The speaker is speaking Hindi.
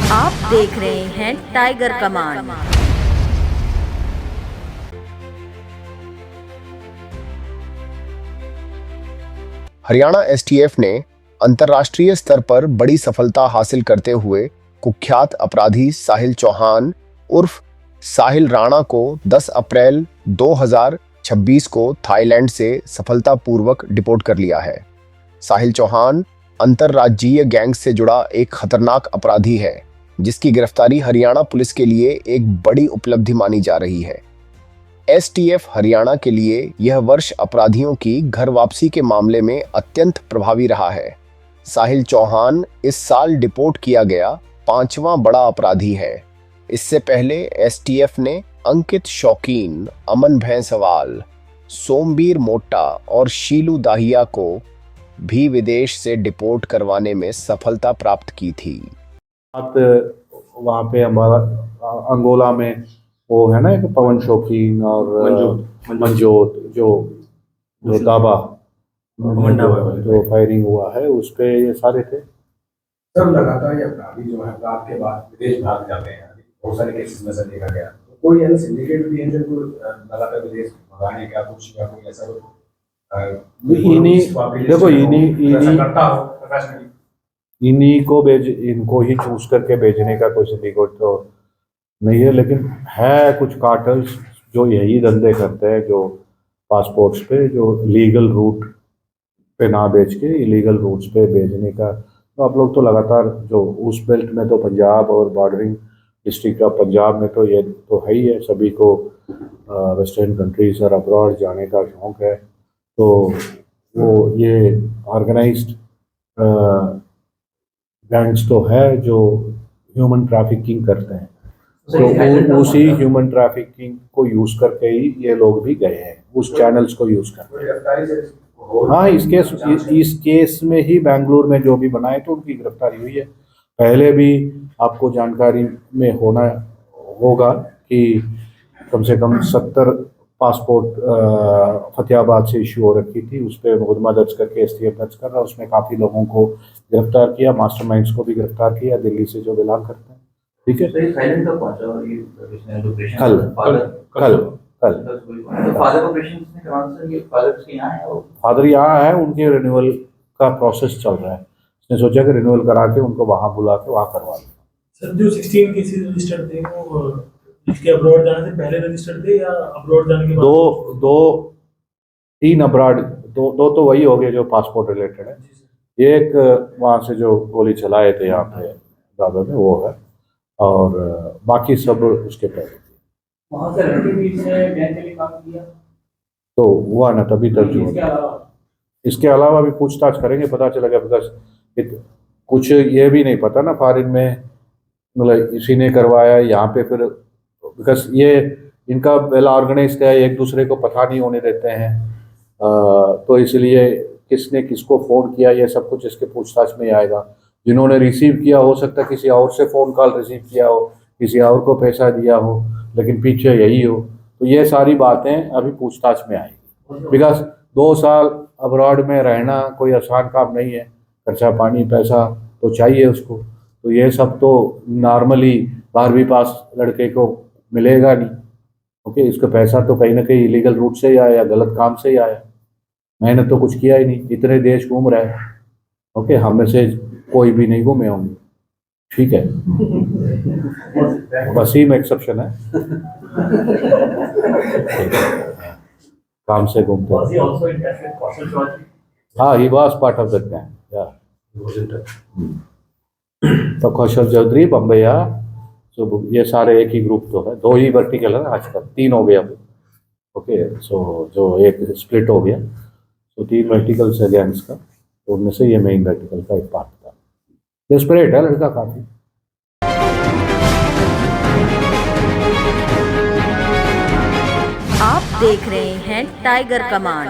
आप देख रहे हैं टाइगर कमान। हरियाणा एसटीएफ ने अंतर्राष्ट्रीय स्तर पर बड़ी सफलता हासिल करते हुए कुख्यात अपराधी साहिल चौहान उर्फ साहिल राणा को 10 अप्रैल 2026 को थाईलैंड से सफलतापूर्वक डिपोर्ट कर लिया है। साहिल चौहान अंतर्राज्यीय गैंग से जुड़ा एक खतरनाक अपराधी है, जिसकी गिरफ्तारी हरियाणा पुलिस के लिए एक बड़ी उपलब्धि मानी जा रही है। एसटीएफ हरियाणा के लिए यह वर्ष अपराधियों की घर वापसी के मामले में अत्यंत प्रभावी रहा है। साहिल चौहान इस साल डिपोर्ट किया गया 5वां बड़ा अपराधी है। इससे पहले एसटीएफ ने अंकित शौकीन, अमन भैंसवाल, सोमबीर मोटा और शीलू दाहिया को भी विदेश से डिपोर्ट करवाने में सफलता प्राप्त की थी। वहाँ पे हमारा अंगोला में वो है ना, एक पवन शौकीन और मंजोत जो दाबा जो फायरिंग हुआ है उस पे ये सारे थे। सब लगातार ये अपराधी जो है अपराध के बाद विदेश भाग जाते हैं। बहुत सारे केसेस में से देखा गया। कोई ऐसा सिंडिकेट भी है जो लगातार विदेश भगाने का कुछ या कोई ऐसा इनको ही चूज करके भेजने का कोई सिंडिकेट तो नहीं है, लेकिन है कुछ कार्टल्स जो यही धंधे करते हैं, जो पासपोर्ट्स पे जो लीगल रूट पे ना बेच के इलीगल रूट्स पे भेजने का। तो आप लोग तो लगातार जो उस बेल्ट में तो पंजाब और बॉर्डरिंग डिस्ट्रिक्ट ऑफ पंजाब में तो ये तो है ही है, सभी को वेस्टर्न कंट्रीज और अब्रॉड जाने का शौक़ है। तो वो ये ऑर्गेनाइज्ड गैंग्स तो है जो ह्यूमन ट्रैफिकिंग करते हैं, तो उसी ह्यूमन ट्रैफिकिंग को यूज़ करके ही ये लोग भी गए हैं, उस चैनल्स को यूज़ करके। हाँ, इस केस में ही बेंगलुरु में जो भी बनाए तो उनकी गिरफ्तारी हुई है। पहले भी आपको जानकारी में होना होगा कि कम से कम 70 पासपोर्ट फतेहाबाद से इशू हो रखी थी। उस पर मुकदमा दर्ज करके एसटीएफ दर्ज कर रहा है। उसमें काफ़ी लोगों को गिरफ्तार किया, मास्टरमाइंड्स को भी गिरफ्तार किया, दिल्ली से जो बिलोंग करते हैं। ठीक है, फादर यहाँ है, उनके रिन्यूअल का प्रोसेस चल रहा है। उसने सोचा कि रिन्यूअल करा के उनको वहाँ बुला के वहाँ करवा लें। सर, जो 16 केसेस रजिस्टर्ड थे वो इसके अब्रॉड जाने से पहले रजिस्टर्ड थे या अब्रॉड जाने के बाद? तीन अब्रॉड, दो तो वही हो गए जो पासपोर्ट रिलेटेड है। एक वहाँ से जो गोली चलाए थे यहाँ पे दादा में वो है, और बाकी सब उसके पहले। वहाँ से लड़के भी इसने गैंग के लिए काम किया तो हुआ ना, तभी दर्ज हुआ। इसके अलावा भी पूछताछ करेंगे, पता चलेगा। बिकॉज कुछ ये भी नहीं पता ना फॉरेन में मतलब इसी ने करवाया यहाँ पे, फिर बिकॉज ये इनका वेल ऑर्गेनाइज्ड है, एक दूसरे को पता नहीं होने देते हैं। तो इसलिए किसने किसको फ़ोन किया ये सब कुछ इसके पूछताछ में आएगा। जिन्होंने रिसीव किया हो सकता है किसी और से फ़ोन कॉल रिसीव किया हो, किसी और को पैसा दिया हो, लेकिन पीछे यही हो। तो ये सारी बातें अभी पूछताछ में आएगी। बिकॉज 2 साल अब्रॉड में रहना कोई आसान काम नहीं है, खर्चा पानी पैसा तो चाहिए उसको। तो ये सब तो नॉर्मली 12वीं पास लड़के को मिलेगा नहीं। ओके, इसका पैसा तो कहीं ना कहीं इलीगल रूट से ही आया, गलत काम से ही आया। मेहनत तो कुछ किया ही नहीं, इतने देश घूम रहे हैं। ओके, हम में से कोई भी नहीं घूमे होंगे, ठीक है। वसीम एक्सेप्शन है, काम से घूमते हैं। हाँ, he was part of that gang, या तो कौशल चौधरी, बम्बैया, तो ये सारे एक ही ग्रुप तो है। 2 ही वर्टिकल है ना आजकल, 3 हो गया। ओके, सो जो एक स्प्लिट हो गया, तो 3 वर्टिकल्स है गैंग्स का, तो उनमें से ये मेन वर्टिकल का एक पार्ट था। डेस्परेट है लड़का काफ़ी। आप देख रहे हैं टाइगर कमान।